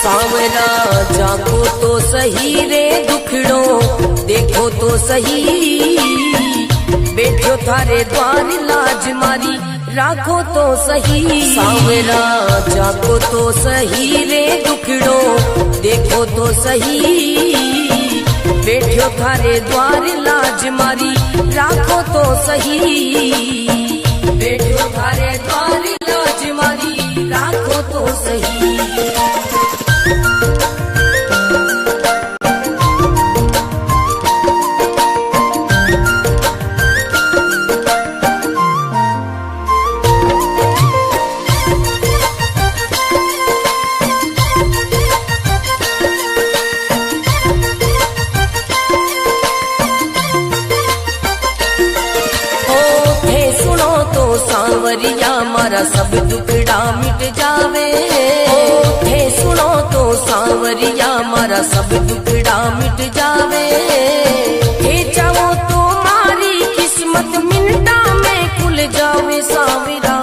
सांवरा जागो तो सही रे दुखड़ो देखो तो सही, बैठो थारे द्वार लाज मारी राखो तो सही। सांवरा जागो तो सही रे दुखड़ो देखो तो सही, बैठो थारे द्वार लाज मारी राखो तो सही, बैठो थारे द्वार लाज मारी राखो तो सही। सांवरिया मारा सब दुखड़ा मिट जावे, थे सुनो तो सांवरिया मारा सब दुखड़ा मिट जावे, थे चाहो तो मारी किस्मत मिनटा में खुल जावे। सांवरा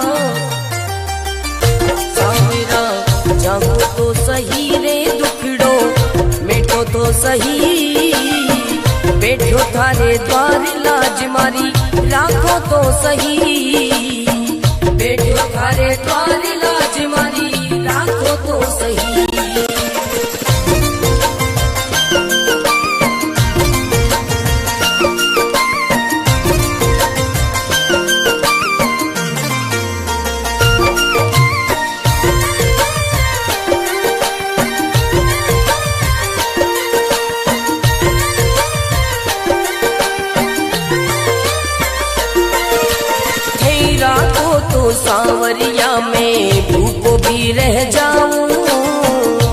सांवरा जागो तो सही रे दुखड़ो मेटो तो सही, बैठो थारे द्वार लाज मारी राखो तो सही, बैठो थारे द्वार लाज मारी राखो तो सही। सांवरिया में भूखो भी रह जाऊं,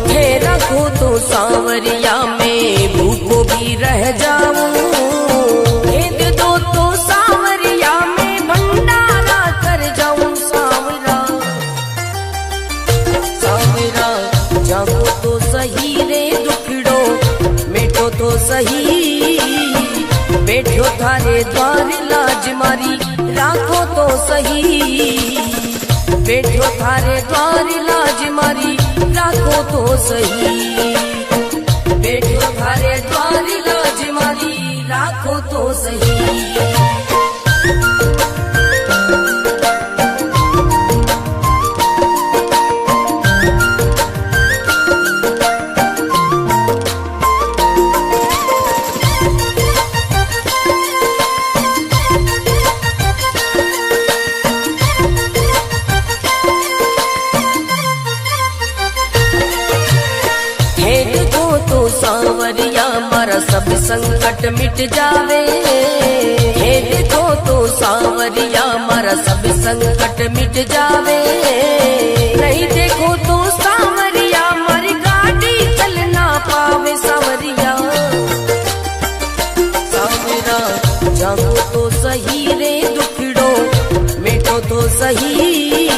थे रखो तो सांवरिया में भूखो भी रह जाऊं, भेद दो तो सांवरिया में भंडारा कर जाऊं। सांवरा सांवरा जागो तो सही रे दुखड़ो मेटो तो सही, बैठो थारे द्वार लाज मारी राखो तो सही, बैठो थारे द्वार लाज मारी राखो तो सही, बैठो थारे द्वार लाज मारी राखो तो सही। सांवरिया मारा सब संकट मिट जावे, हे देखो तो सांवरिया मारा सब संकट मिट जावे, नहीं देखो तो सांवरिया मारी गाड़ी चल ना पावे। सांवरिया सांवरा जागो तो सही रे दुखड़ो मेटो तो सही,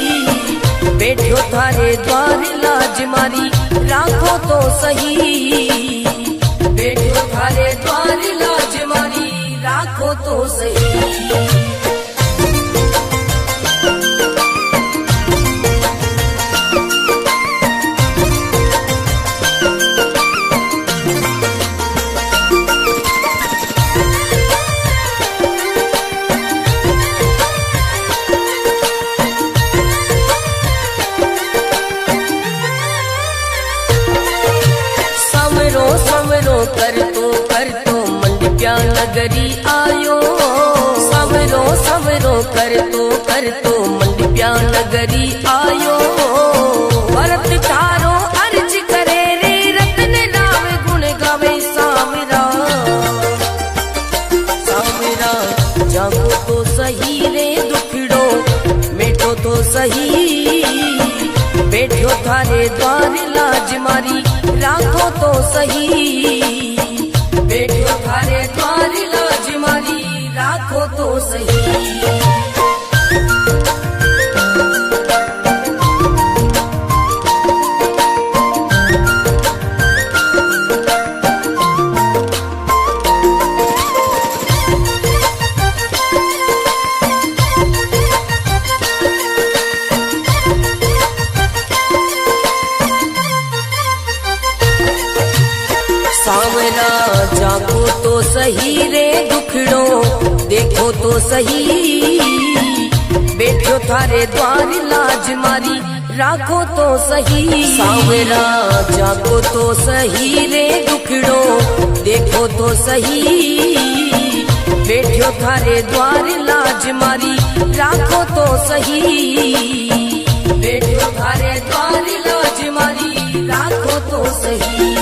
बैठो थारे द्वार लाज मारी राखो तो सही, बैठो थारे द्वार लाज मारी राखो तो सही। कर तो मंडप्या नगरी आयो, सवरो सवरो कर तो मंडप्या नगरी आयो, भरत तारो अर्ज करे रे रतन नाम गुण गावे। सांवरा सांवरा जागो तो सही रे दुखड़ो मेटो तो सही, बैठो थारे द्वार लाज मारी राखो तो सही, बैठो थारे द्वार लाज मारी राखो तो सही। सही रे दुखड़ो, देखो तो सही बैठो थारे द्वार लाज मारी, राखो तो सही सांवरा, जागो तो सही रे दुखड़ो, देखो तो सही बैठो थारे द्वार लाज मारी, राखो तो सही बैठो थारे द्वार लाज मारी, राखो तो सही।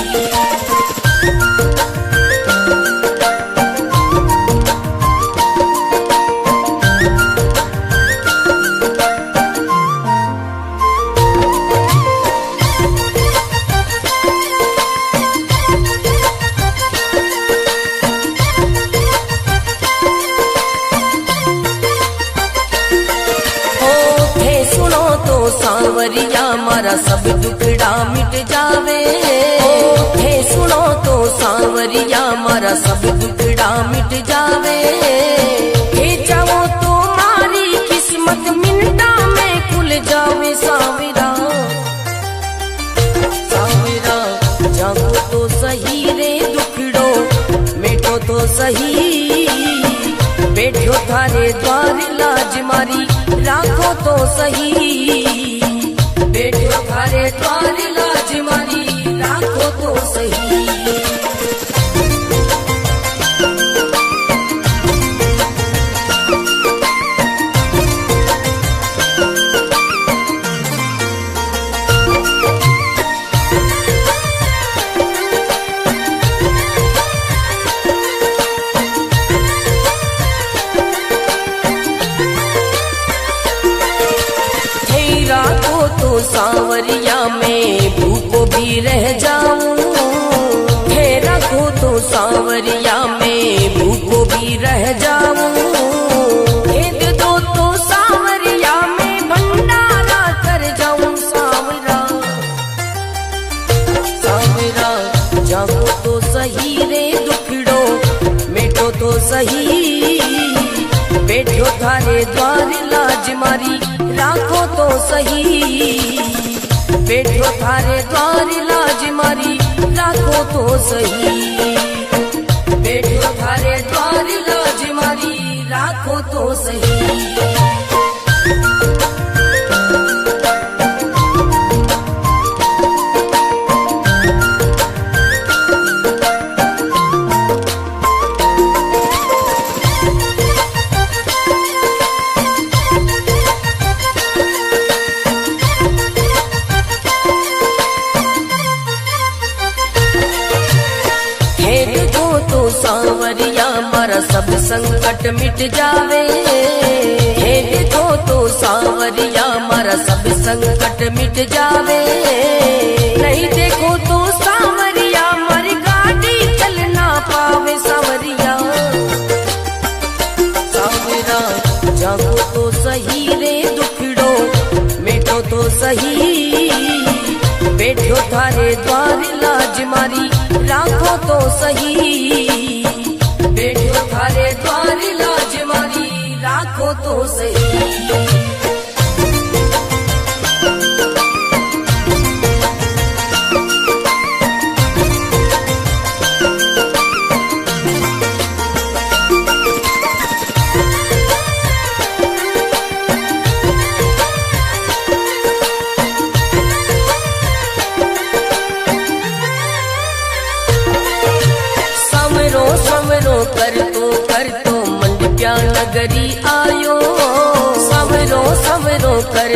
सांवरिया मारा सब दुखड़ा मिट जावे, थे सुनो तो सांवरिया मारा सब दुखड़ा मिट जावे, हे जाओ तो मारी किस्मत मिनटा में खुल जावे सांवरा, सांवरा जागो तो सही रे दुखड़ो, मिटो तो सही बैठो थारे द्वार लाज मारी, राखो तो सही बैठो थारे द्वार लाज मारी, राखो तो सही। सांवरिया में भूखो भी रह जाऊं, हे रखो तो सांवरिया में भूखो भी रह जाऊं, भेद दो तो सांवरिया में भंडारा कर जाऊं सांवरा, सांवरा जागो तो सही रे दुखड़ो, मिटो तो सही बैठो थारे द्वार लाज मारी, राखो तो सही बैठो थारे द्वार लाज मारी, राखो तो सही बैठो थारे द्वार लाज मारी, राखो तो सही। सांवरिया मारा सब संकट मिट जावे, हे देखो तो सांवरिया मारा सब संकट मिट जावे, नहीं देखो तो सांवरिया मारी गाड़ी चल ना पावे सांवरिया, सांवरा जागो तो सही रे दुखड़ो, मिटो तो सही बैठो थारे द्वार लाज मारी, राखो तो सही बैठो थारे द्वार लाज मारी, राखो तो सही। कर तो मंडप्या नगरी आयो, समरो समरो कर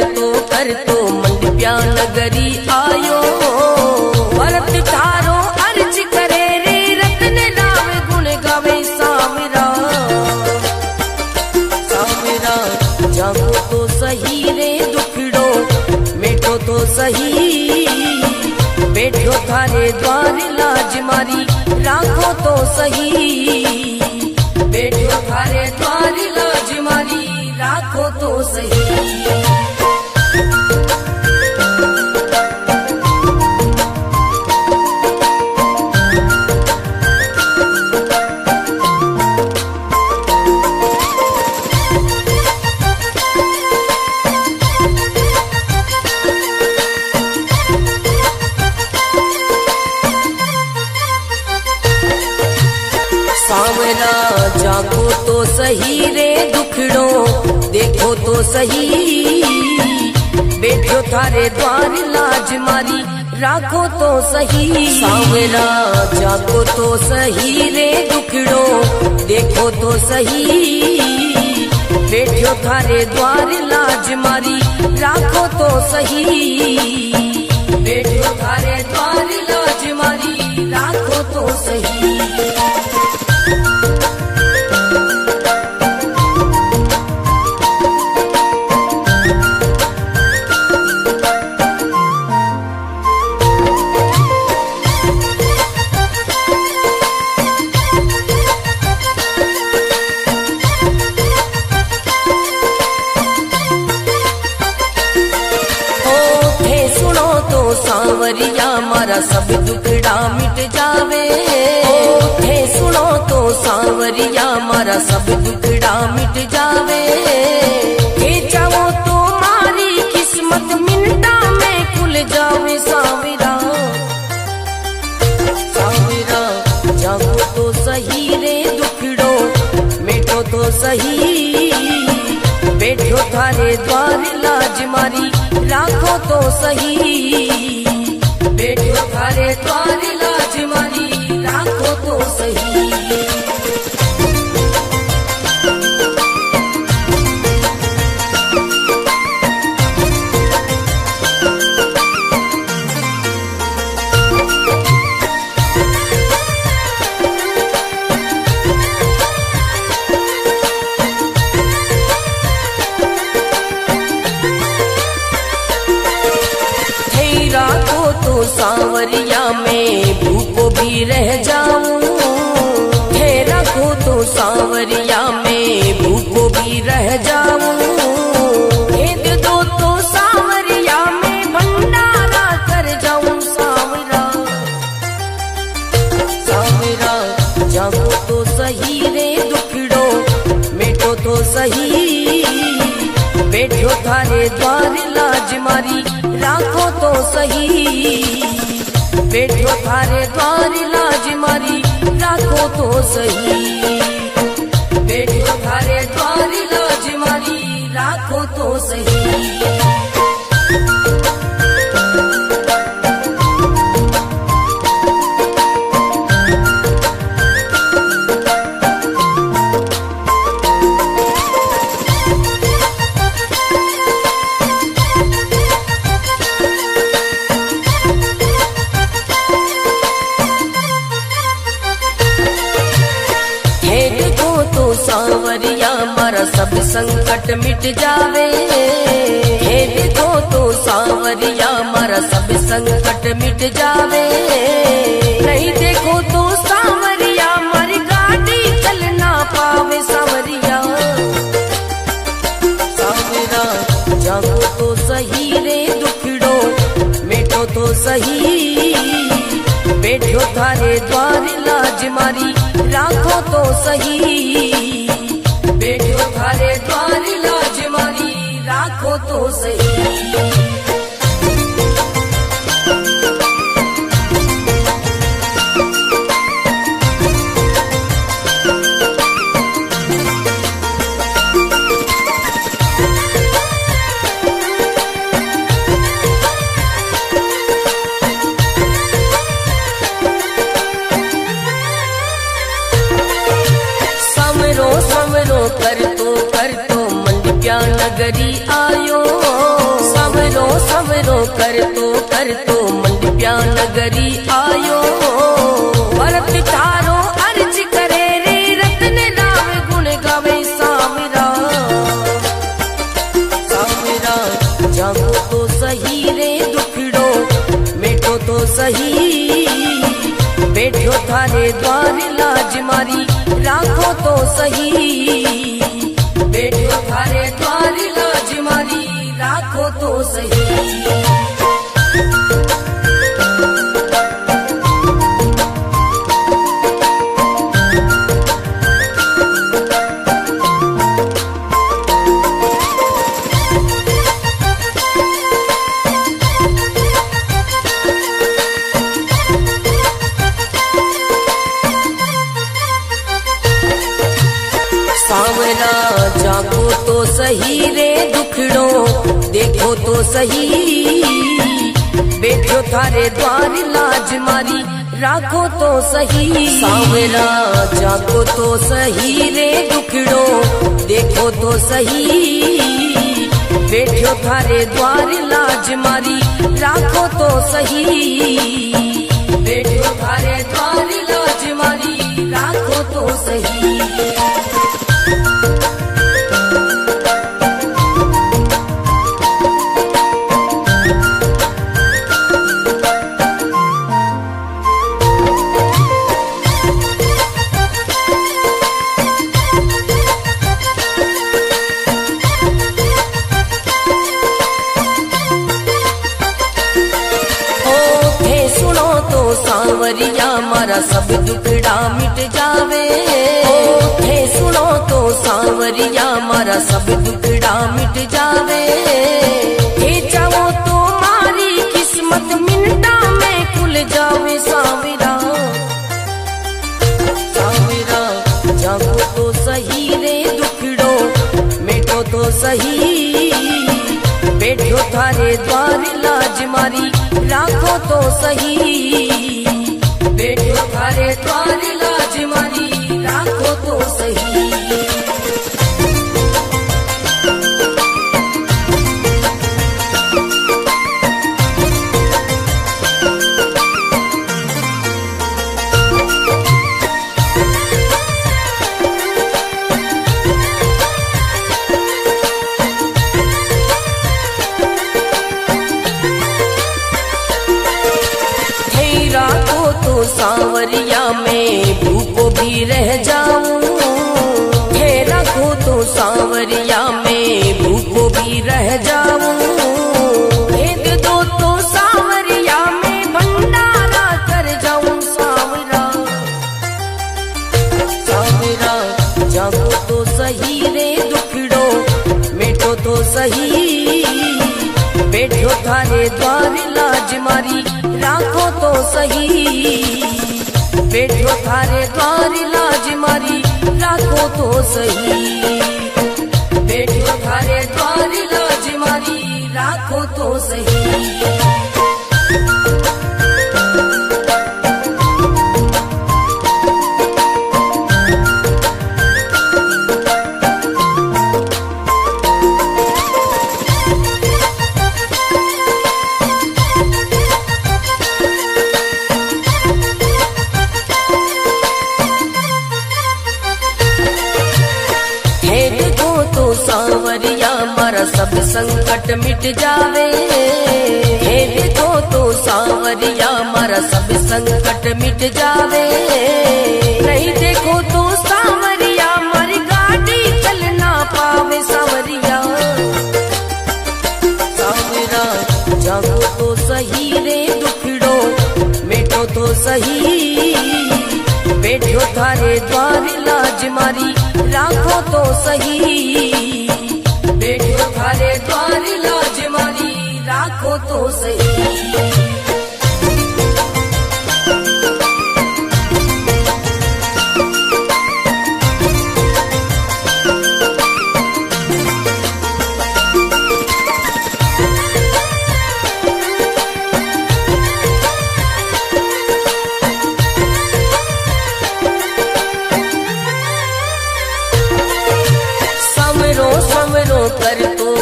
तो मंडप्या नगरी आयो, भरत थारो अर्ज करे रे रत्न नाम गुण गावे सांवरा, सांवरा जागो तो सही रे दुखड़ो, मिटो तो सही बैठो थारे द्वार लाज मारी, राखो तो सही बैठो थारे द्वार लाज मारी, राखो तो सही। सांवरा जागो तो सही रे दुखड़ो देखो तो सही, बैठो थारे द्वार लाज मारी राखो तो सही। सांवरा जागो तो सही रे दुखड़ो देखो तो सही, बैठो थारे द्वार लाज मारी राखो तो सही, बैठो थारे द्वार लाज मारी राखो तो सही। सांवरिया मारा सब दुखड़ा मिट जावे, थे सुनो तो सांवरिया मारा सब दुखड़ा मिट जावे, हे चाहो तो मारी किस्मत मिनटा में खुल जावे। सांवरा सांवरा जागो तो सही रे दुखड़ो मिटो तो सही, बैठो थारे द्वार लाज मारी राखो तो सही, बैठो थारे द्वार लाज मारी राखो तो सही। सांवरिया में भूखो भी रह जाऊं, ठहरा को तो सांवरिया में भूखो भी रह जाऊं, भेद दो तो सांवरिया में भंडारा कर जाऊं। सांवरा सांवरा जागो तो सही रे दुखड़ो मिटो तो सही, बैठो थारे द्वार लाज मारी राखो तो सही, बैठो थारे द्वार लाज मारी राखो तो सही, बैठो थारे द्वार लाज मारी राखो तो सही। सांवरिया मारा सब संकट मिट जावे, हे देखो तो सांवरिया मारा सब संकट मिट जावे, नहीं देखो तो सांवरिया मारी गाड़ी चल ना पावे। सांवरिया सांवरा जागो तो सही रे दुखड़ो मिटो तो सही, बैठो थारे द्वार लाज मारी राखो तो सही, बैठो थारे द्वार लाज मारी राखो तो सही। कर तो मंडप्या नगरी आयो, समरो समरो कर तो मंडप्या नगरी आयो, भरत तारो अर्ज करे रे रतन नाम गुण गावे। सांवरा सांवरा जागो तो सही रे दुखड़ो मिटो तो सही, बैठो थारे द्वार लाज मारी राखो तो सही, बैठो थारे द्वार लाज मारी राखो तो सही। सही, बैठो थारे द्वार लाज मारी राखो तो सही। सांवरा जागो तो सही रे दुखड़ो देखो तो सही, बैठो थारे द्वार लाज मारी राखो तो सही, बैठो थारे द्वार लाज मारी राखो तो सही। सांवरिया मारा सब दुखड़ा मिट जावे, थे सुनो तो सांवरिया मारा सब दुखड़ा मिट जावे, हे चाहो तो मारी किस्मत मिनटा में खुल जावे। सांवरा सांवरा जागो तो सही रे दुखड़ो मिटो तो सही, बैठो थारे द्वार लाज मारी राखो तो सही, बैठो थारे द्वार लाज मारी राखो तो सही। सांवरिया में भूखो भी रह जाऊं, हे रखो तो सांवरिया में भूखो भी रह जाऊं, भेद दो तो सांवरिया में भंडारा कर जाऊं। सांवरा सांवरा जागो तो सही रे दुखड़ो मिटो तो सही, बैठो थारे द्वार लाज मारी राखो तो सही, बैठो थारे द्वार लाज मारी राखो तो सही, बैठो थारे द्वार लाज मारी राखो तो सही। सांवरिया मारा सब संकट मिट जावे, हे देखो तो सांवरिया मारा सब संकट मिट जावे, नहीं देखो तो सांवरिया मारी गाड़ी चल ना पावे। सांवरिया सांवरा जागो तो सही रे दुखड़ो मिटो तो सही, बैठो थारे द्वार लाज मारी राखो तो सही, बैठो थारे द्वार लाज मारी राखो तो सही।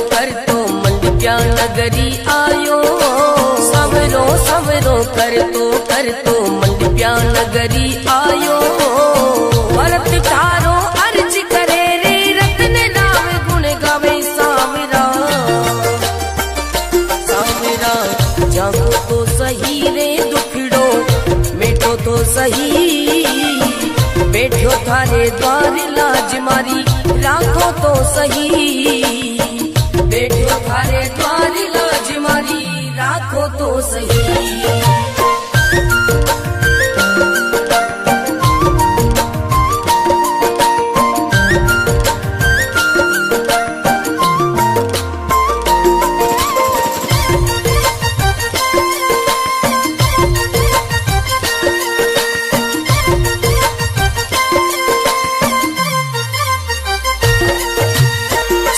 कर तो मंडप्या नगरी आयो, सवरो सवरो कर तो मंडप्या नगरी आयो, भरत तारो अर्ज करे रे रतन राव गुण गावे। सांवरा सांवरा जागो तो सही रे दुखड़ो मिटो तो सही, बैठो थारे द्वार लाज मारी राखो तो सही, बैठो थारे द्वार लाज मारी राखो तो सही।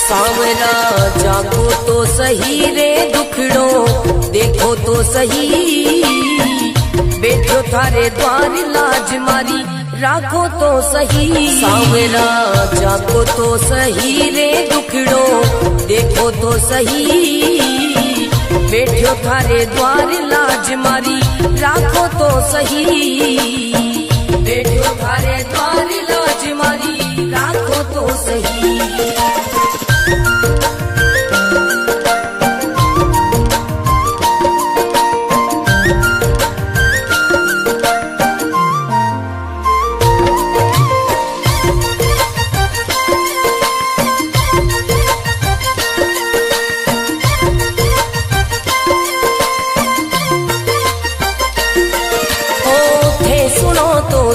सांवरा जागो तो सही सही रे दुखड़ो, देखो तो सही बैठो थारे द्वार लाज मारी, राखो तो सही सांवरा, जाको तो सही रे दुखड़ो, देखो तो सही बैठो थारे द्वार लाज मारी, राखो तो सही बैठो थारे द्वार लाज मारी, राखो तो सही।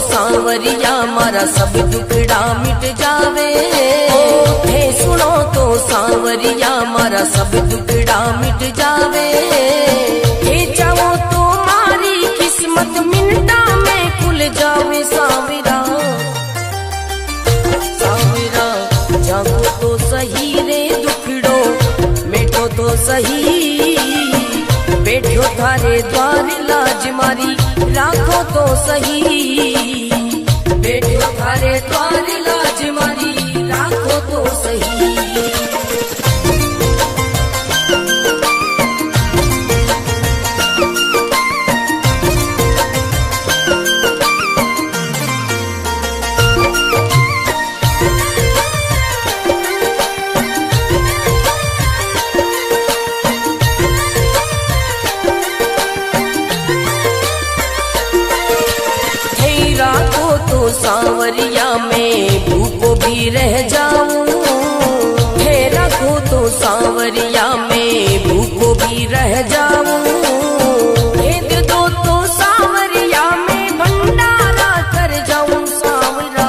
सांवरिया मारा सब दुखड़ा मिट जावे, थे सुनो तो सांवरिया मारा सब दुखड़ा मिट जावे, ये चाहो तो मारी किस्मत मिनटा में खुल जावे सांवरा, सांवरा जागो तो सही रे दुखड़ो, मिटो तो सही बैठो थारे द्वार लाज मारी, राखो तो सही बैठो थारे द्वार लाज मारी, राखो तो सही। सांवरिया में भूखो भी रह जाऊं, है रखो तो सांवरिया में भूखो भी रह जाऊं, भेद दो तो सांवरिया में भंडारा कर जाऊं सांवरा,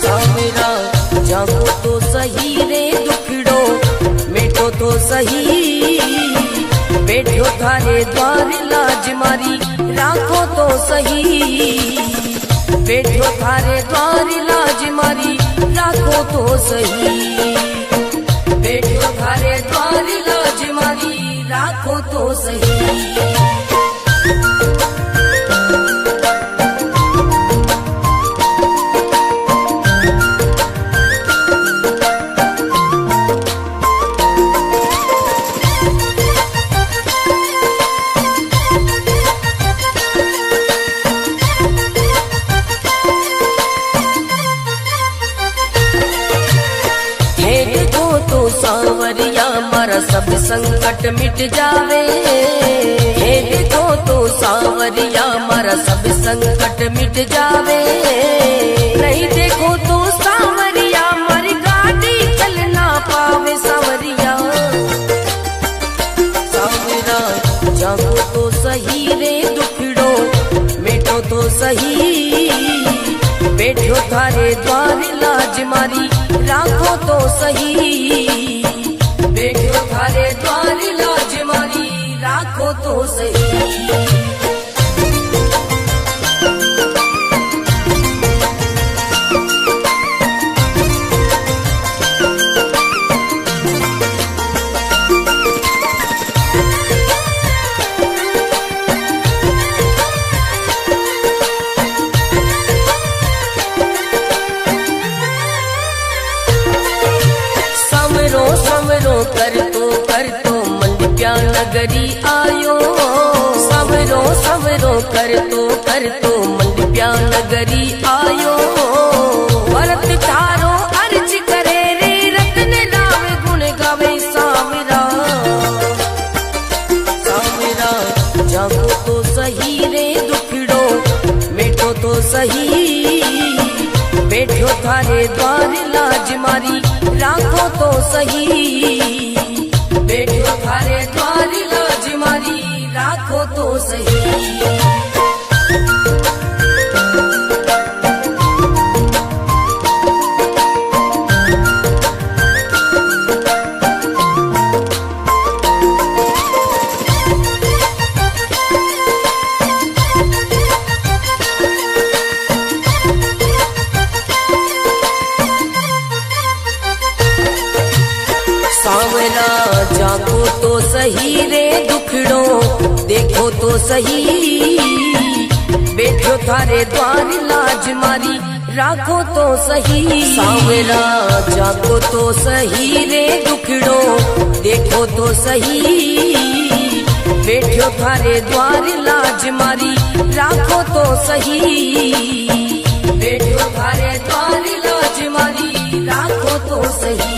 सांवरा जागो तो सही रे दुखड़ो, मिटो तो सही बैठो थारे द्वार लाज मारी, राखो तो सही बैठो थारे द्वार लाज मारी, राखो तो सही बैठो थारे द्वार लाज मारी, राखो तो सही। सांवरिया मारा सब संकट मिट जावे, हे देखो तो सांवरिया मारा सब संकट मिट जावे, नहीं देखो तो सांवरिया मारी गाड़ी चल ना पावे सांवरिया, सांवरा जागो तो सही रे दुखड़ो, मिटो तो सही बैठो थारे द्वार लाज मारी, राखो तो सही बैठो थारे द्वार लाज मारी, राखो तो सही। कर तो मंडप्या नगरी आयो, सवरो सवरो कर तो मंडप्या नगरी आयो, भरत थारो अर्ज करे रे रतन राव गुण गावे सांवरा, सांवरा जागो तो सही रे दुखड़ो, मिटो तो सही बैठो थारे द्वार लाज मारी, राखो तो सही बैठो थारे द्वार लाज मारी, राखो तो सही। सांवरा सावरा जागो तो सही रे दुखड़ो देखो तो सही, बैठो थारे द्वार लाज मारी राखो तो सही। सावरा जागो तो सही रे दुखड़ो देखो तो सही, बैठो थारे द्वार लाज मारी राखो तो सही, बैठो थारे द्वार लाज मारी राखो तो सही।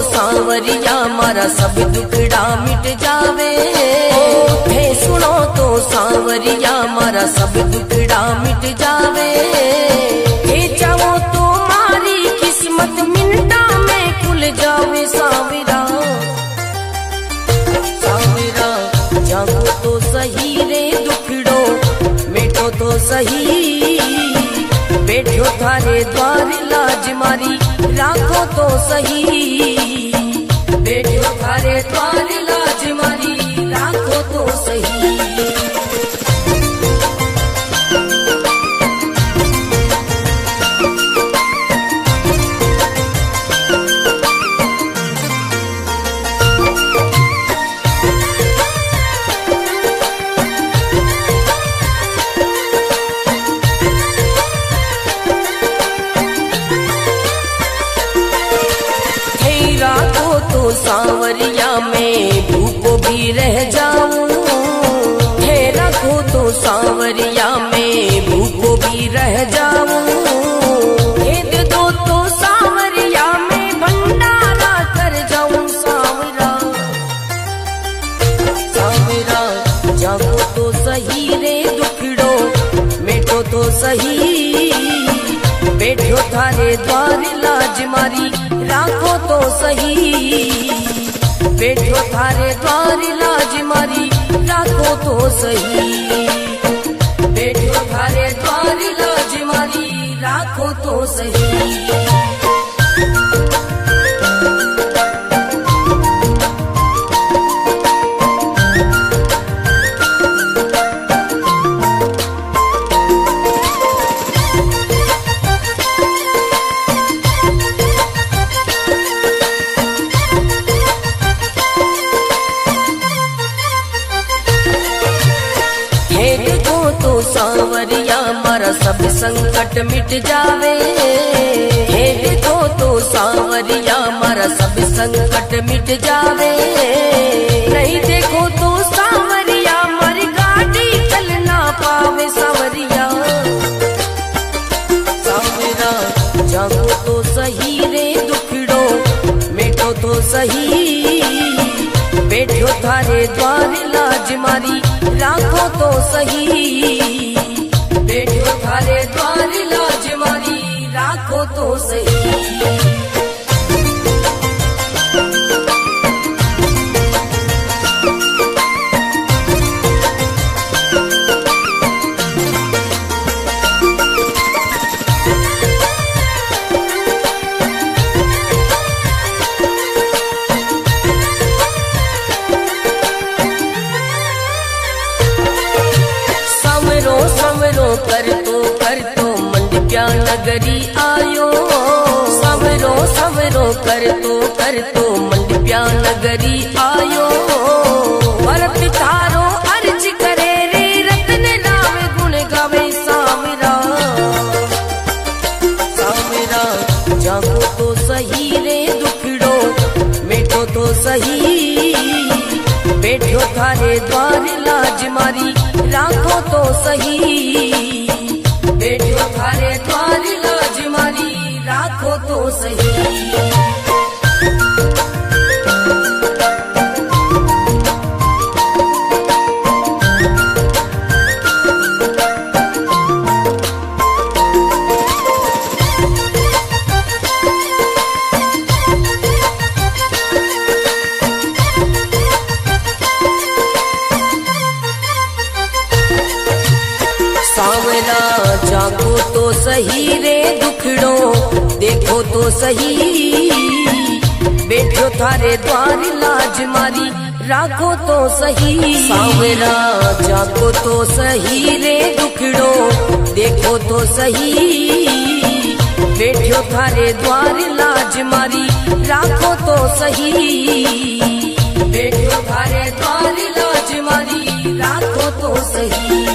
सावरिया मारा सब दुखड़ा मिट जावे, थे सुनो तो सावरिया मारा सब दुखड़ा मिट जावे, हे चाहो तो मारी किस्मत मिनटा में खुल जावे। सावरा सावरा जागो तो सही रे दुखड़ो मिटो तो सही, बैठो थारे द्वार लाज मारी राखो तो सही, बैठो थारे द्वार लाज मारी राखो तो सही। सावरिया में भूखो भी रह जाऊं, हे रखो तो सावरिया में भूखो भी रह जाऊं, हे दे दो तो सावरिया में भंडारा कर जाऊं। सावरा सावरा जागो तो सही रे दुखड़ो मिटो तो सही, बैठो थारे द्वार लाज मारी राखो तो सही, बैठो थारे द्वार लाज मारी राखो तो सही, बैठो थारे द्वार लाज मारी राखो तो सही। सावरिया मारा सब संकट मिट जावे, हे देखो तो सावरिया मारा सब संकट मिट जावे, नहीं देखो तो सावरिया मारी गाड़ी चल ना पावे। सावरिया सावरा जागो तो सही रे दुखड़ो मिटो तो सही, बैठो थारे द्वार लाज मारी राखो तो सही, बैठो थारे द्वार लाज मारी राखो तो सही। कर तो मंडप्या नगरी आयो, सवरो सवरो कर तो मंडप्या नगरी आयो, भरत थारो अर्ज करे रे रतन नाम गुण गावे। सावरा सावरा जागो तो सही रे दुखड़ो मिटो तो सही, बैठो थारे द्वार लाज मारी राखो तो सही, बैठो थारे द्वार लाज मारी राखो तो सही। जागो तो सही रे दुखड़ो देखो तो सही, बैठो थारे द्वार लाज मारी राखो तो सही। सांवरा जागो तो सही रे दुखड़ो देखो तो सही, बैठो थारे द्वार लाज मारी राखो तो सही, बैठो थारे द्वार लाज मारी राखो तो सही।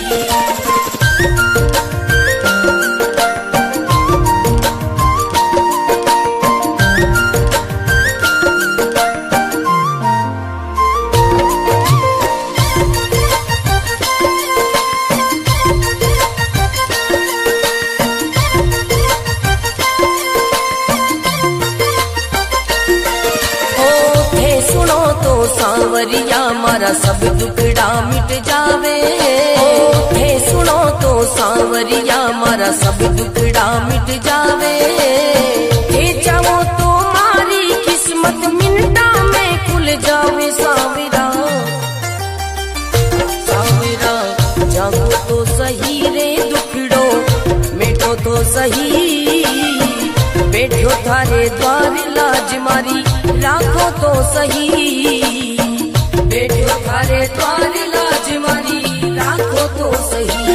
सांवरिया मारा सब दुखड़ा मिट जावे, थे सुनो तो सांवरिया मारा सब दुखड़ा मिट जावे, थे चाहो तो मारी किस्मत मिनटा में खुल जावे। सांवरा सांवरा जागो तो सही रे दुखड़ो मिटो तो सही, बैठो थारे द्वार लाज मारी राखो तो सही, बैठो थारे द्वार लाज मारी राखो तो सही।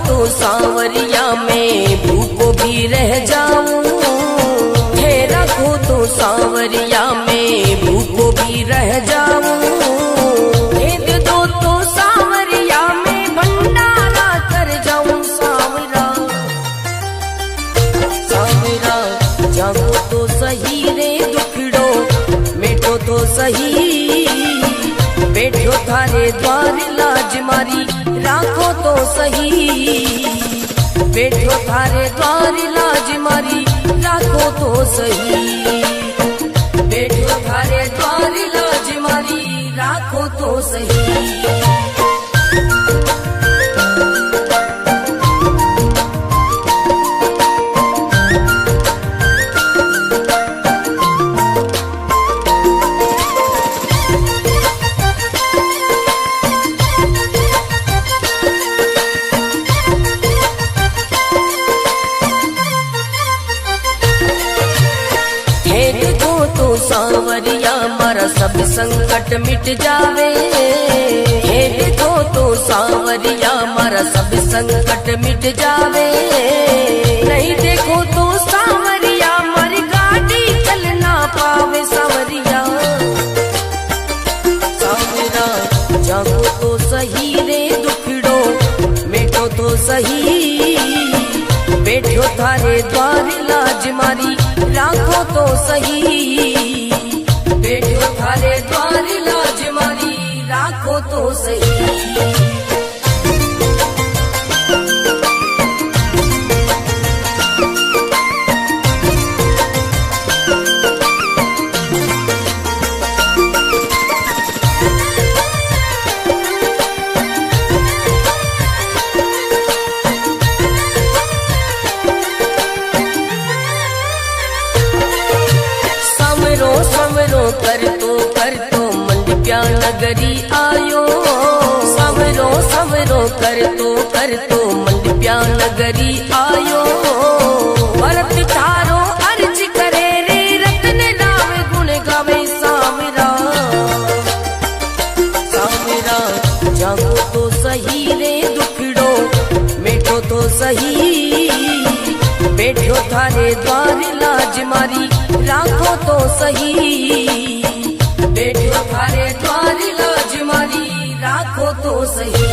तो सांवरिया में भूखो भी रह जाऊं, थे रखो तो सांवरिया में भूखो भी रह जाऊं, भेद दो तो सांवरिया में भंडारा कर जाऊं। सांवरा सांवरा जागो तो सही रे दुखड़ो मिटो तो सही, बैठो थारे द्वार लाज मारी राखो तो सही, बैठो थारे द्वार लाज मारी राखो तो सही, बैठो थारे द्वार लाज मारी राखो तो सही। सांवरिया मारा सब संकट मिट जावे, हे देखो तो सांवरिया मारा सब संकट मिट जावे, नहीं देखो तो सांवरिया मारी गाड़ी चल ना पावे। सांवरिया सांवरा जागो तो सही रे दुखड़ो मिटो तो सही, बैठो थारे द्वार लाज मारी राखो तो सही, बैठो थारे द्वार लाज मारी राखो तो सही। कर तो मंडप्या नगरी आयो, सवरो सवरो कर तो मंडप्या नगरी आयो, भरत थारो अर्ज करे रे रतन राव गुण गावे। सांवरा सांवरा जागो तो सही रे दुखड़ो मिटो तो सही, बैठो थारे द्वार लाज मारी राखो तो सही, बैठो थारे द्वार लाज मारी राखो तो सही।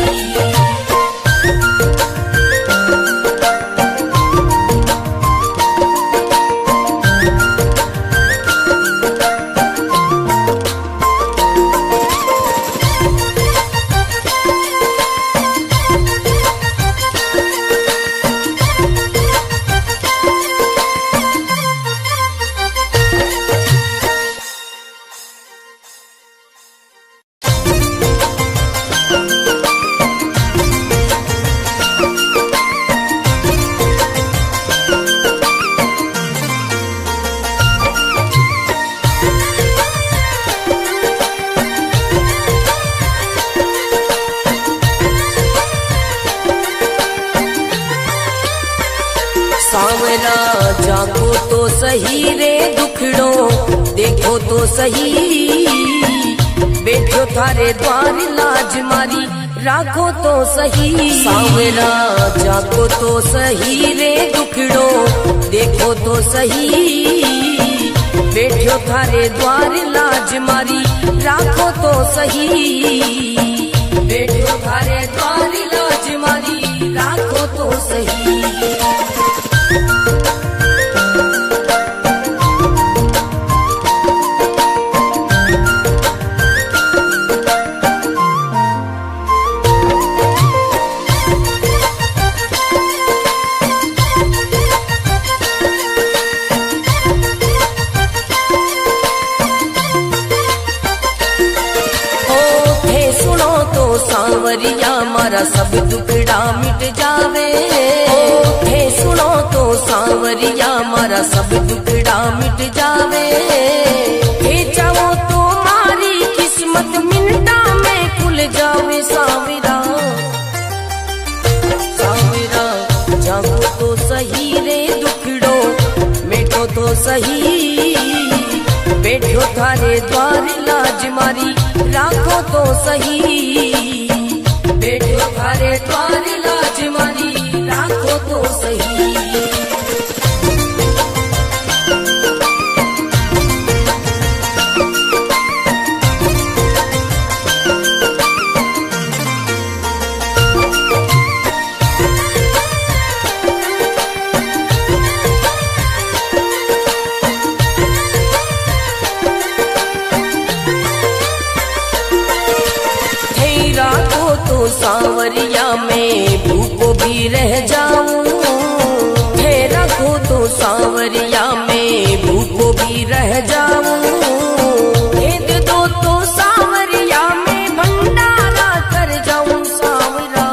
सही रे दुखड़ो, देखो तो सही बैठो थारे द्वार लाज मारी, राखो तो सही सांवरा, जागो तो सही रे दुखड़ो, देखो तो सही बैठो थारे द्वार लाज मारी, राखो तो सही बैठो थारे द्वार लाज मारी, राखो तो सही। सांवरिया मारा सब दुखड़ा मिट जावे, हे सुनो तो सांवरिया मारा सब दुखड़ा मिट जावे, हे चाहो तो मारी किस्मत मिनटा में खुल जावे सांवरा, सांवरा जागो तो सही रे दुखड़ो, मेटो तो सही बैठो थारे द्वार लाज मारी, राखो तो सही बैठो थारे द्वार लाज मारी, राखो तो सही। सांवरिया में भूखो भी रह जाऊं, हे रखो तो सांवरिया में भूखो भी रह जाऊं, हे दे दो तो सांवरिया में भंडारा कर जाऊं सांवरा,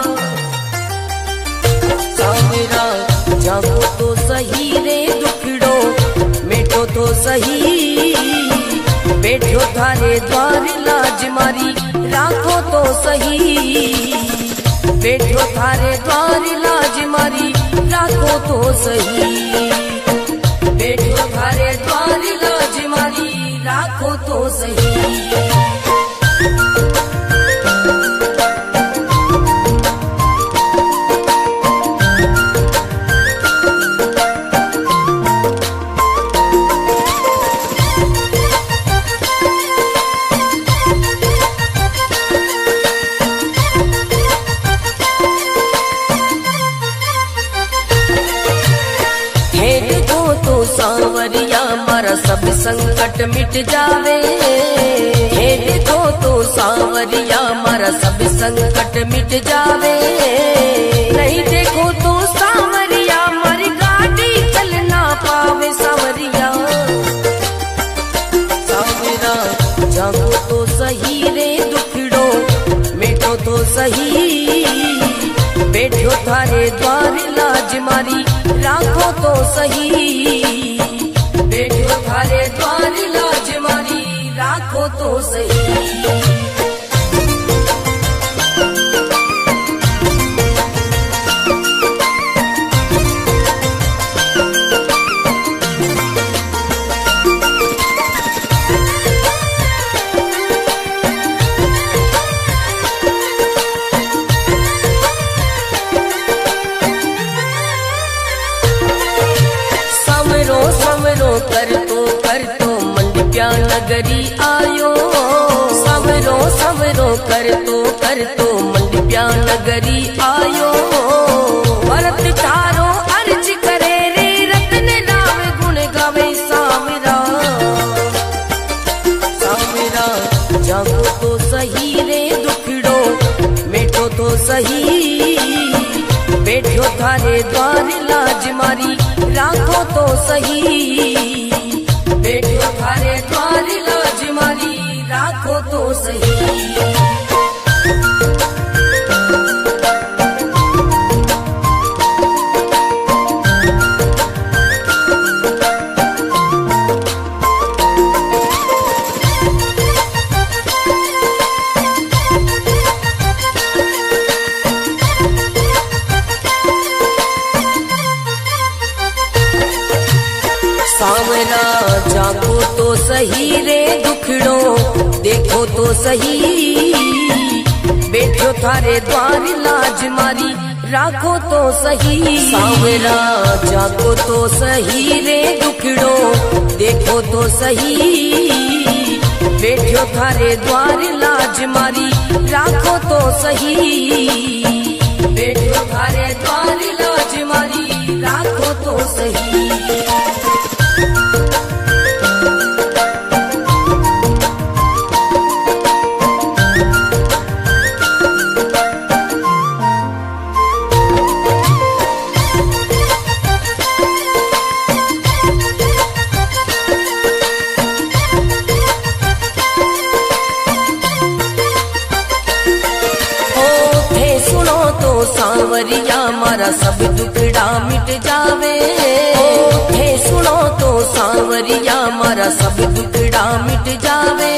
सांवरा जागो तो सही रे दुखड़ो, मेटो तो सही बैठो थारे द्वार लाज मारी, राखो तो सही बैठो थारे द्वार लाज मारी, राखो तो सही बैठो थारे द्वार लाज मारी, राखो तो सही। सांवरिया मारा सब संकट मिट जावे, हे देखो तो सांवरिया मारा सब संकट मिट जावे, नहीं देखो तो सांवरिया मारी गाड़ी चल ना पावे सांवरिया, सांवरा जागो तो सही रे दुखड़ो, मेटो तो सही बैठो थारे द्वार लाज मारी, राखो तो सही बैठो थारे द्वार लाज मारी, राखो तो सही। कर तो मंडप्या नगरी आयो, सवरो सवरो कर तो मंडप्या नगरी आयो, भरत तारो अर्ज करे रे रत्न नाम गुण गावे सांवरा, सांवरा जागो तो सही रे दुखड़ो, मेटो तो सही बैठो थारे द्वार लाज मारी, राखो तो सही बैठो थारे द्वार लाज मारी, राखो तो सही। सावरा जागो तो सही रे दुखड़ो देखो तो सही, बैठो थारे द्वार लाज मारी राखो तो सही। सावरा जागो तो सही रे दुखड़ो देखो तो सही, बैठो थारे द्वार लाज मारी राखो तो सही, बैठो थारे द्वार लाज मारी राखो तो सही। सावरिया मारा सब दुखड़ा मिट जावे, हे सुनो तो सावरिया मारा सब दुखड़ा मिट जावे,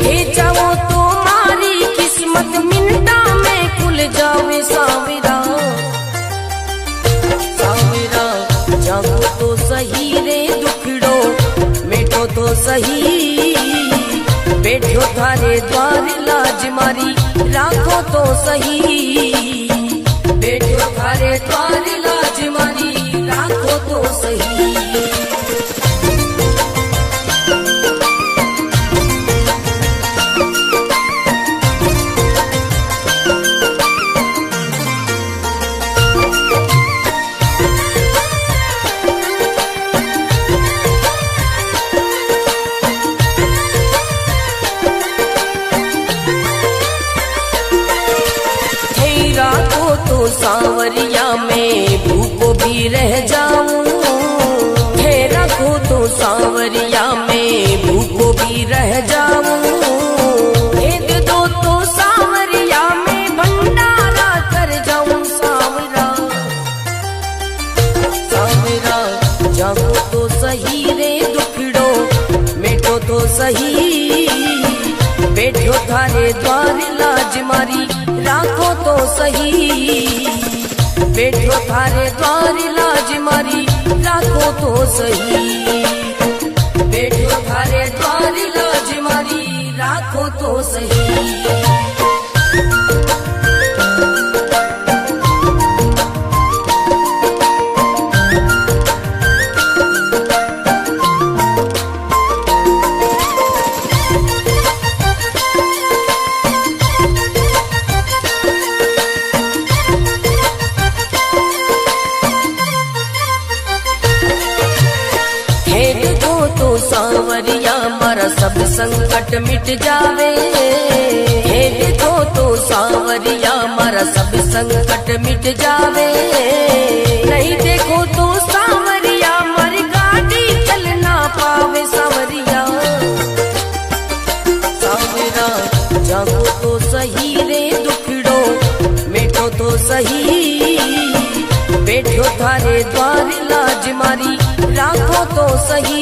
हे चाहो तो मारी किस्मत मिनटा में खुल जावे। सावरा सावरा जागो तो सही रे दुखड़ो मिटो तो सही, बैठो थारे द्वार लाज मारी राखो तो सही, बैठो थारे द्वार लाज मारी राखो तो सही। सावरिया में भूखो भी रह जाऊं, हे रखो तो सावरिया में भूखो भी रह जाऊं, हे दे दो तो सावरिया में भंडारा कर जाऊं। सावरा सावरा जागो तो सही रे दुखड़ो मिटो तो सही, बैठो थारे द्वार लाज मारी राखो तो सही, बैठो थारे द्वार लाज मारी राखो तो सही, बैठो थारे द्वार लाज मारी राखो तो सही। सावरिया मारा सब संकट मिट जावे, हे देखो तो सावरिया मारा सब संकट मिट जावे, नहीं देखो तो सावरिया मर गाड़ी चल ना पावे। सावरिया सावरा जागो तो सही रे दुखड़ो मिटो तो सही, बैठो थारे द्वार लाज मारी राखो तो सही,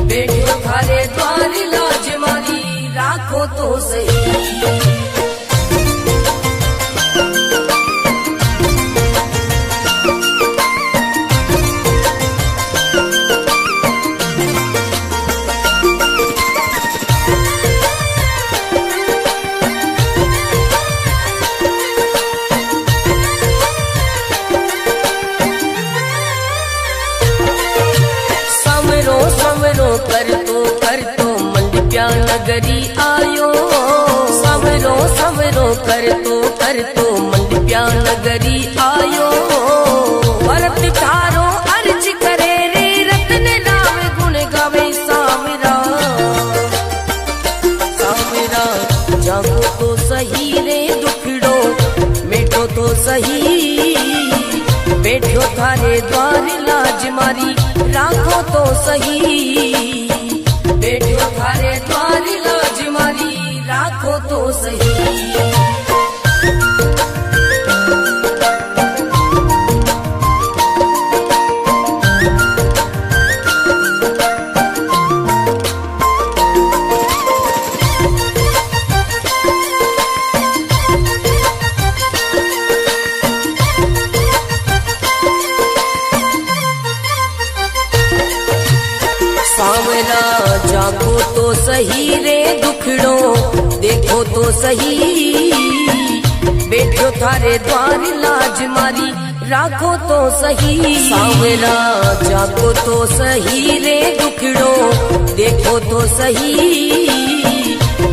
बैठो थारे द्वार लाज मारी राखो तो सही। कर तो मंडप्या नगरी आयो, सवरो सवरो कर तो मंडप्या नगरी आयो, भरत थारो अर्ज करे रे रत्न नाम गुण गावे। सावरा सावरा जागो तो सही रे दुखड़ो मिटो तो सही, बैठो थारे द्वार लाज मारी राखो तो सही, बैठो थारे द्वार लाज मारी राखो तो सही। सांवरा जागो तो सही रे दुखड़ो देखो तो सही, बैठो थारे द्वार लाज मारी राखो तो सही। सांवरा जागो तो सही रे दुखड़ो देखो तो सही,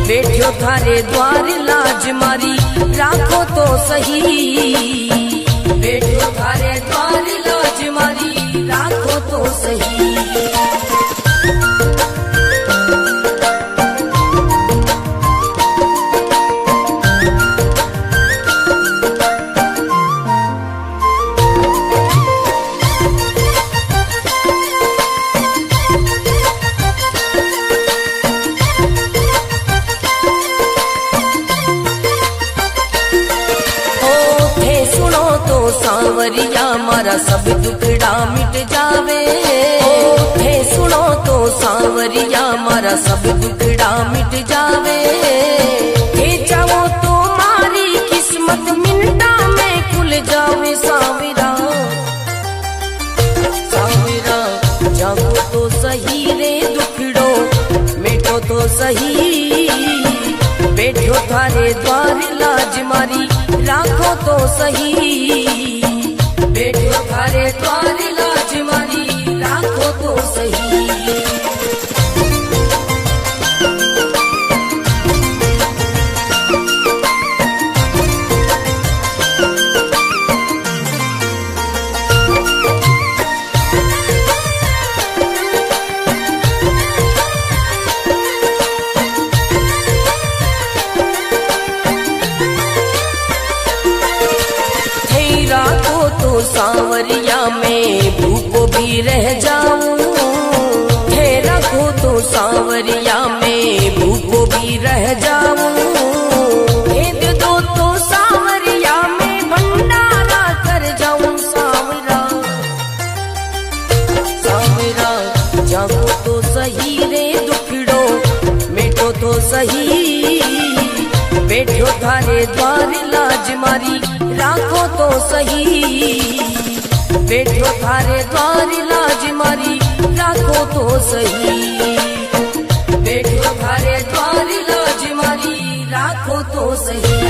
बैठो थारे द्वार लाज मारी राखो तो सही, बैठो थारे द्वार लाज मारी राखो तो सही। सांवरिया मारा सब दुखड़ा मिट जावे, हे सुनो तो सांवरिया मारा सब दुखड़ा मिट जावे, हे चाहो तो मारी किस्मत मिनटा में खुल जावे। सांवरा सांवरा जागो तो सही रे दुखड़ो मिटो तो सही, बैठो थारे द्वार लाज मारी राखो तो सही, बैठो थारे द्वार लाज मारी राखो तो सही। सांवरिया में भूखो भी रह जाऊं, हे रखो तो सांवरिया में भूखो भी रह जाऊं, हे दे दो तो सांवरिया में भंडारा कर जाऊं। सांवरा सांवरा जागो तो सही रे दुखड़ो मिटो तो सही, बैठो थारे द्वार लाज मारी राखो तो सही, बैठो थारे द्वार लाज मारी राखो तो सही, बैठो थारे द्वार लाज मारी राखो तो सही।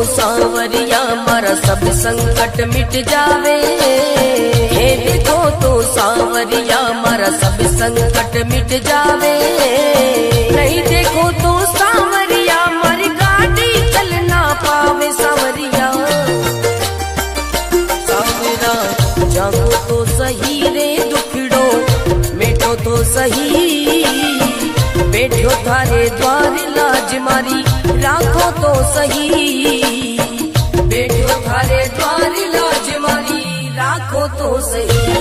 सांवरिया मारा सब संकट मिट जावे, हे देखो तो सांवरिया मारा सब संकट मिट जावे, नहीं देखो तो सांवरिया मारी गाड़ी चल ना पावे। सांवरिया सांवरा जागो तो सही रे दुखड़ो मिटो तो सही, बैठो थारे द्वार लाज मारी राखो तो सही, बैठो थारे द्वार लाज मारी राखो तो सही।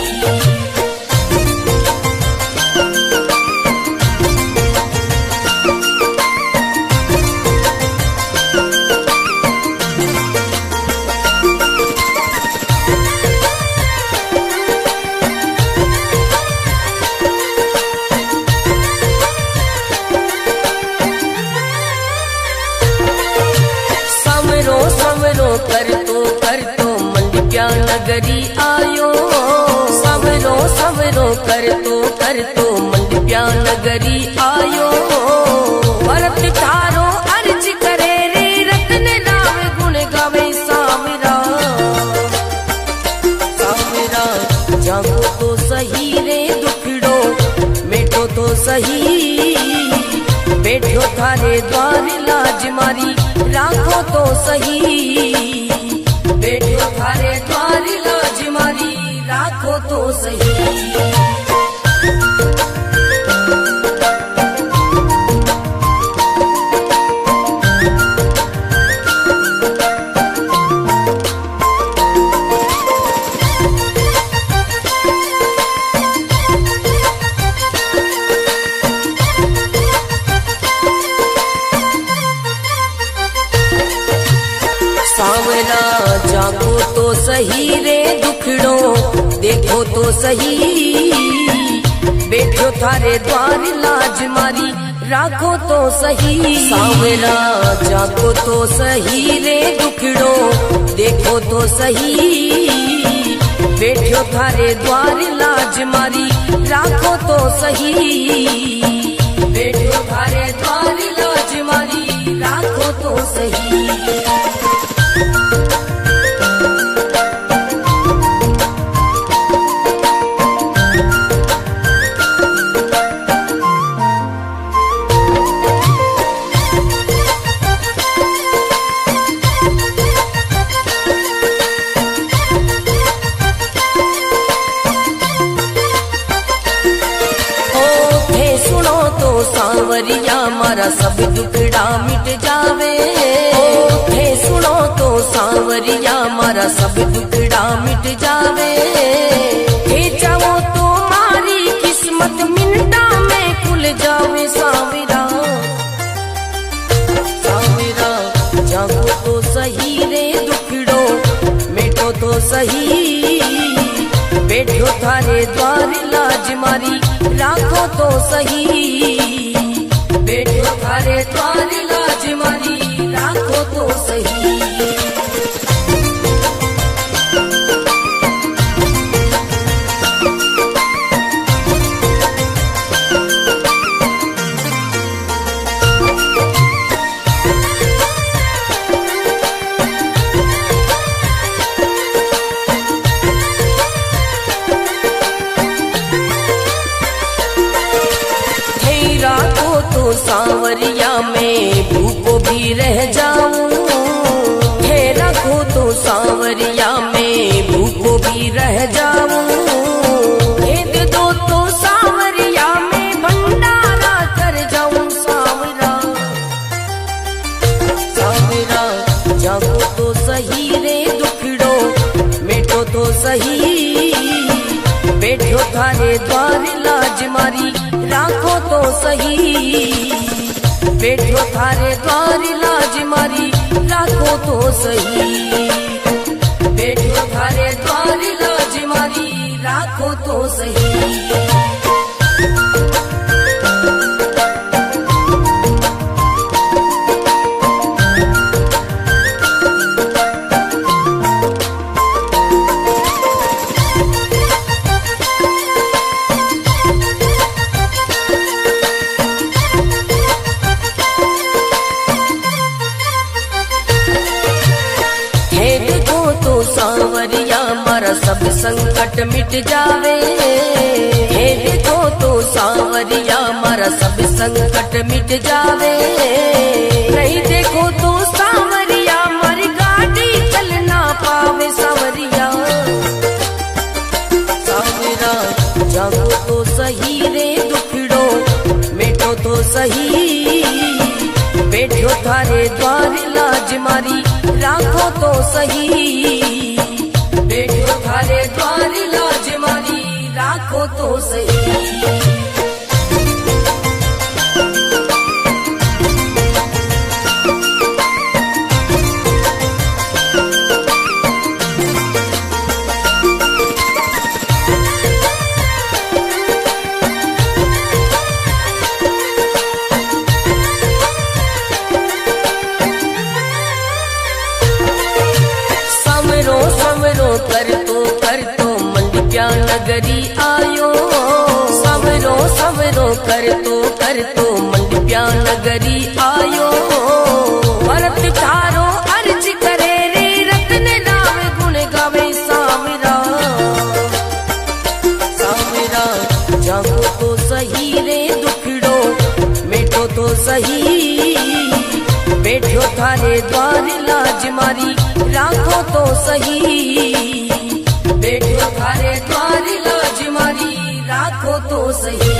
कर तो मंडिया नगरी आयो, सवरो सवरो कर तो मंडिया नगरी आयो, भरत थारो अर्ज करे रे रतन राम गुण गावे। सांवरा सांवरा जागो तो सही रे दुखड़ो मिटो तो सही, बैठो थारे द्वार लाज मारी राखो तो सही, बैठो थारे द्वार लाज मारी राखो तो सही। जागो तो सही रे दुखड़ो देखो तो सही, बैठो थारे द्वार लाज मारी राखो तो सही। सांवरा जागो तो सही रे दुखड़ो देखो तो सही, बैठो थारे द्वार लाज मारी राखो तो सही, बैठो थारे द्वार लाज मारी राखो तो सही। सांवरिया मारा सब दुखड़ा मिट जावे, हे सुनो तो सांवरिया मारा सब दुखड़ा मिट जावे, हे चाहो तो मारी किस्मत मिनटा में खुल जावे। सांवरा सांवरा जागो तो सही रे दुखड़ो मिटो तो सही, बैठो थारे द्वार लाज मारी राखो तो सही, बैठो थारे द्वार लाज मारी राखो तो सही। सांवरिया में भूखो भी रह जाऊं, हे रखो तो सांवरिया में भूखो भी रह जाऊं, हे दे दो तो सांवरिया में भंडारा कर जाऊं। सांवरा सांवरा जागो तो सही रे दुखड़ो मिटो तो सही, बैठो थारे द्वार लाज मारी राखो तो सही, बैठो थारे द्वार लाज मारी राखो तो सही, बैठो थारे द्वार लाज मारी राखो तो सही। सांवरिया मारा सब संकट मिट जावे, हे देखो तो सांवरिया मारा सब संकट मिट जावे, नहीं देखो तो सांवरिया मारी गाड़ी चल ना पावे। सांवरिया सांवरा जागो तो सही रे दुखड़ो मिटो तो सही, बैठो थारे द्वार लाज मारी राखो तो सही, बैठो थारे द्वार लाज मारी राखो तो सही। कर तो मंडिया नगरी आयो, सवरो सवरो कर तो मंडिया नगरी आयो, भरत थारो अर्ज करे रे रत्न नाम गुण गावे। सांवरा सांवरा जागो तो सही रे दुखड़ो मिटो तो सही, बैठो थारे द्वार लाज मारी राखो तो सही, बैठो थारे द्वार लाज मारी राखो तो सही।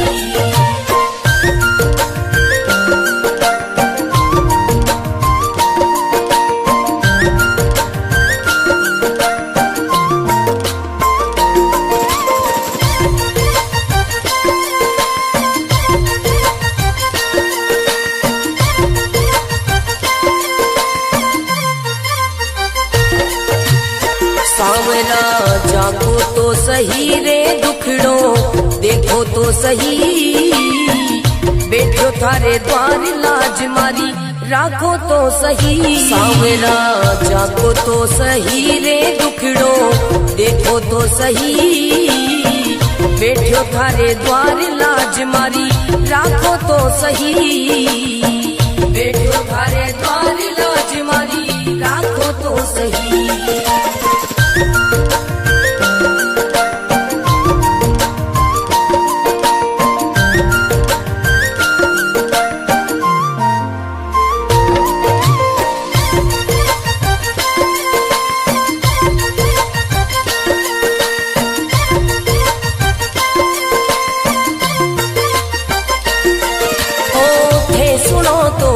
सही रे दुखड़ो, देखो तो सही बैठो थारे द्वार लाज मारी, राखो तो सही सांवरा, जागो तो सही रे दुखड़ो, देखो तो सही बैठो थारे द्वार लाज मारी, राखो तो सही बैठो थारे द्वार लाज मारी, राखो तो सही।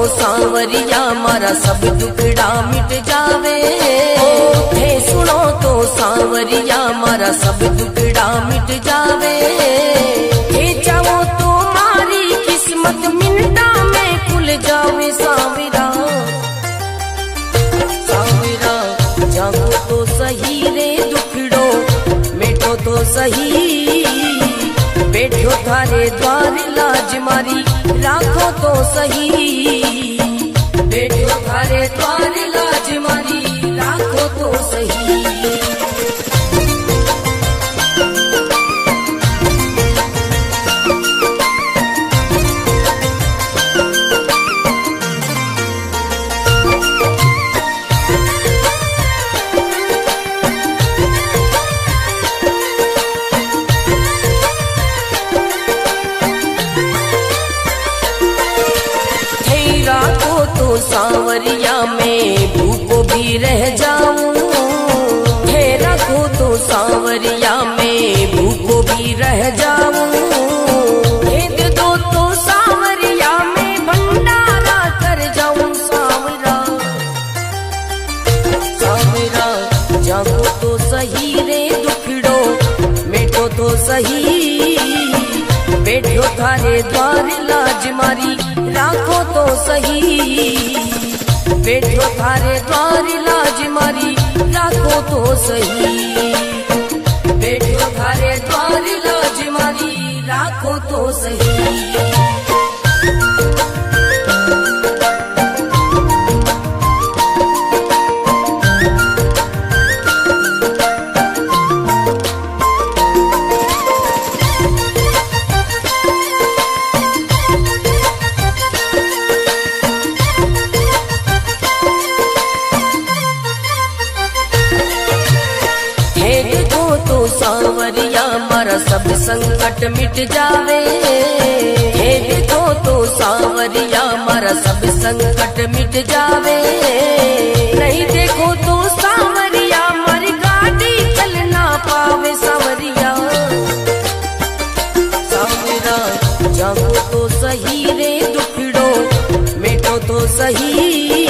सांवरिया मारा सब दुखड़ा मिट जावे, थे सुनो तो सांवरिया मारा सब दुखड़ा मिट जावे, हे जाओ तो मारी किस्मत मिनटा में खुल जावे सांवरा, सांवरा जागो तो सही रे दुखड़ो, मिटो तो सही बैठो थारे द्वार लाज मारी, राखो तो सही बैठो थारे द्वार लाज मारी, राखो तो सही। सांवरिया में भूखो भी रह जाऊं, हे रखो तो सांवरिया में भूखो भी रह जाऊं, हे दे दो तो सांवरिया में भंडारा कर जाऊं सांवरा, सांवरा जागो तो सही रे दुखड़ो, मिटो तो सही बैठो थारे द्वार लाज मारी, राखो तो सही बैठो थारे द्वार लाज मारी, राखो तो सही बैठो थारे द्वार लाज मारी, राखो तो सही। सांवरिया मारा सब संकट मिट जावे, हे देखो तो सांवरिया मारा सब संकट मिट जावे, नहीं देखो तो सांवरिया मारी गाड़ी चल ना पावे सांवरिया, सांवरा जागो तो सही रे दुखड़ो, मिटो तो सही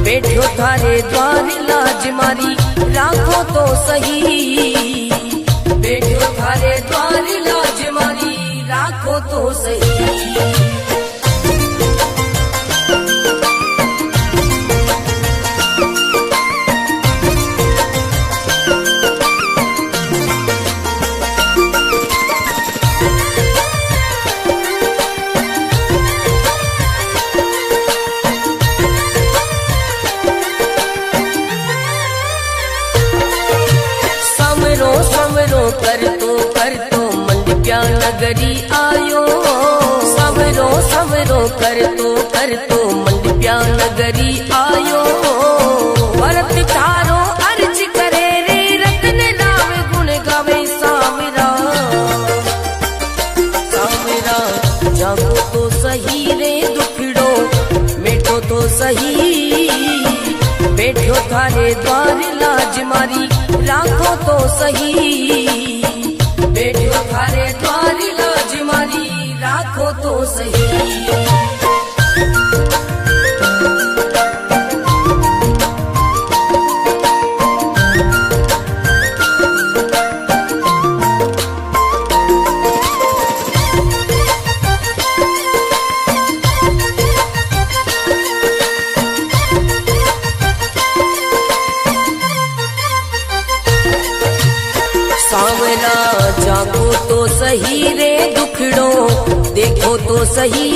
बैठो थारे द्वार लाज मारी, राखो तो सही बैठो थारे द्वार लाज मारी, राखो तो सही। कर तो मंडप्या नगरी आयो, सवरो सवरो कर तो मंडप्या नगरी आयो, भरत थारो अर्ज करे रे रतन राम गुण गावे सांवरा, सांवरा जागो तो सही रे दुखड़ो, मिटो तो सही बैठो थारे द्वार लाज मारी, राखो तो सही बैठो थारे द्वार लाज मारी, राखो तो सही। सही रे दुखड़ो, देखो तो सही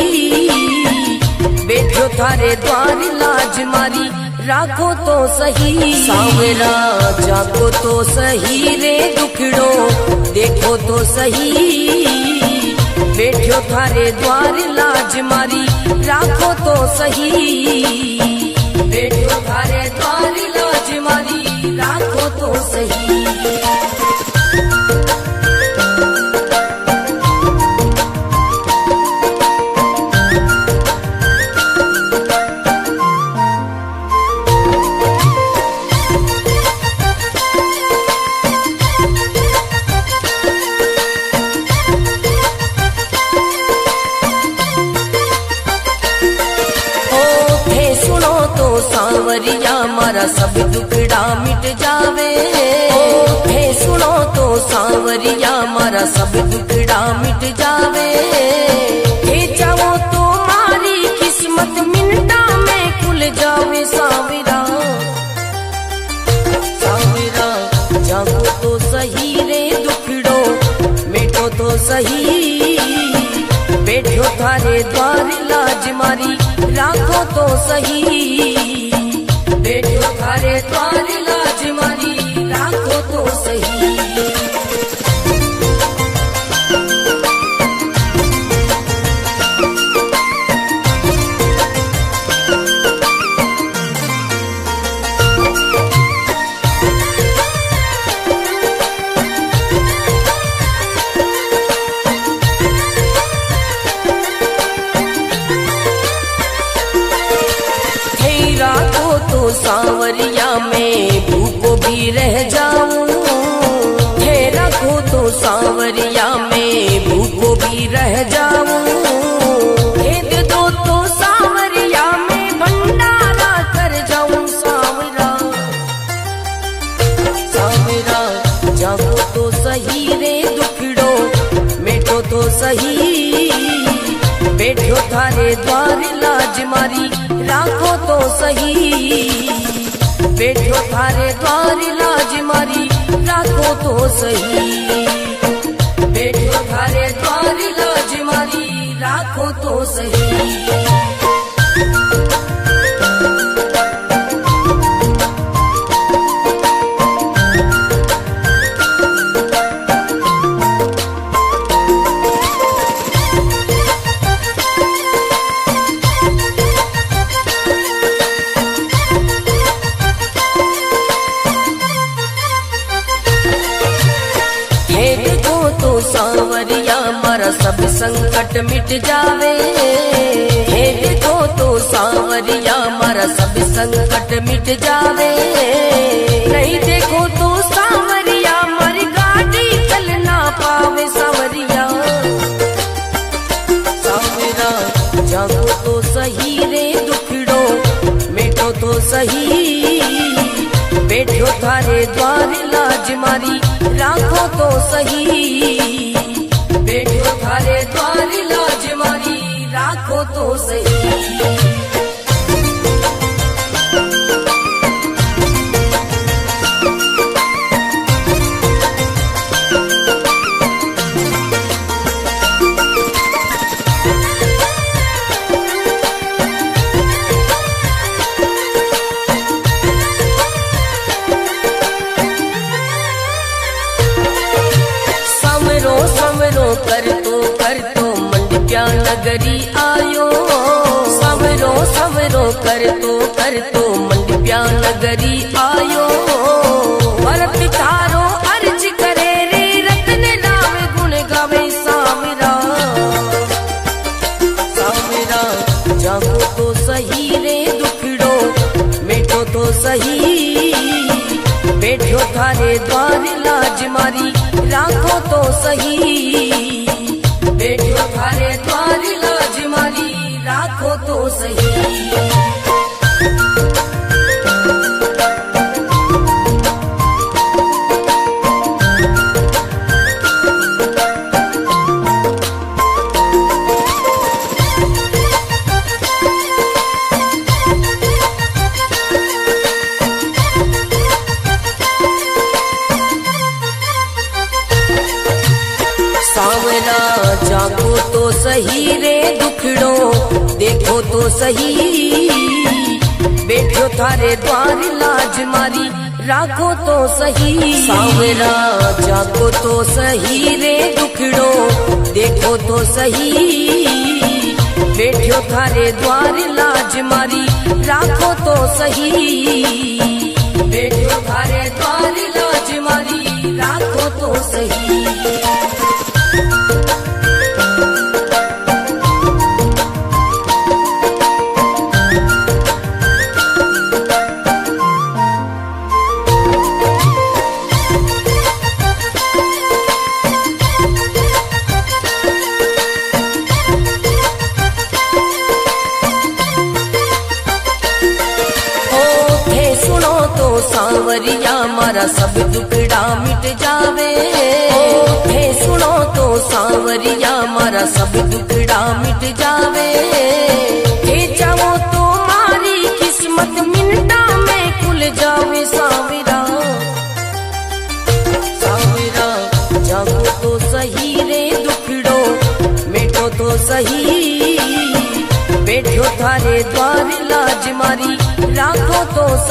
बैठो थारे द्वार लाज मारी, राखो तो सही सांवरा जागो तो सही रे दुखड़ो, देखो तो सही बैठो थारे द्वार लाज मारी, राखो तो सही बैठो थारे द्वार लाज मारी, राखो तो सही। सांवरिया मारा सब दुखड़ा मिट जावे, हे सुनो तो सांवरिया मारा सब दुखड़ा मिट जावे, हे चाहो तो मारी किस्मत मिनटा में खुल जावे सांवरा, सांवरा जागो तो सही रे दुखड़ो, मिटो तो सही बैठो थारे द्वार लाज मारी, राखो तो सही बैठो थारे द्वार लाज मारी, राखो तो सही। सांवरिया में भूखो भी रह जाऊं, हे रखो तो सांवरिया में भूखो भी रह जाऊं, हे दे दो तो सांवरिया में भंडारा कर जाऊं सांवरा, सांवरा जागो तो सही रे दुखड़ो, मिटो तो सही बैठो थारे द्वार लाज मारी, राखो तो सही बैठो थारे द्वार लाज मारी, राखो तो सही बैठो थारे द्वार लाज मारी, राखो तो सही। सांवरिया मारा सब संकट मिट जावे, हे देखो तो सांवरिया मारा सब संकट मिट जावे, नहीं देखो तो सांवरिया मारी गाड़ी चल ना पावे सांवरिया, सांवरा जागो तो सही रे दुखड़ो, मिटो तो सही बैठो थारे द्वार लाज मारी, राखो तो सही बैठो थारे द्वार लाज मारी, राखो तो सही। कर तो मंडिया नगरी आयो, सवरो सवरो कर तो मंडिया नगरी आयो, भरत थारो अर्ज करे रे रतन नाम गुण गावे सांवरा, सांवरा जागो तो सही रे दुखड़ो, मिटो तो सही बैठो थारे द्वार लाज मारी, राखो तो सही बैठो थारे द्वार लाज मारी, राखो तो सही। सही रे दुखड़ो, देखो तो सही बैठो थारे द्वार लाज मारी, राखो तो सही सांवरा जागो तो सही रे दुखड़ो, देखो तो सही बैठो थारे द्वार लाज मारी, राखो तो सही बैठो थारे द्वार लाज मारी, राखो तो सही। सांवरिया मारा सब दुखड़ा मिट जावे, हे सुनो तो सांवरिया मारा सब दुखड़ा मिट जावे, हे चाहो तो मारी किस्मत मिनटा में खुल जावे सांवरा, सांवरा जागो तो सही रे दुखड़ो, मिटो तो सही बैठो थारे द्वार लाज मारी, राखो तो सही।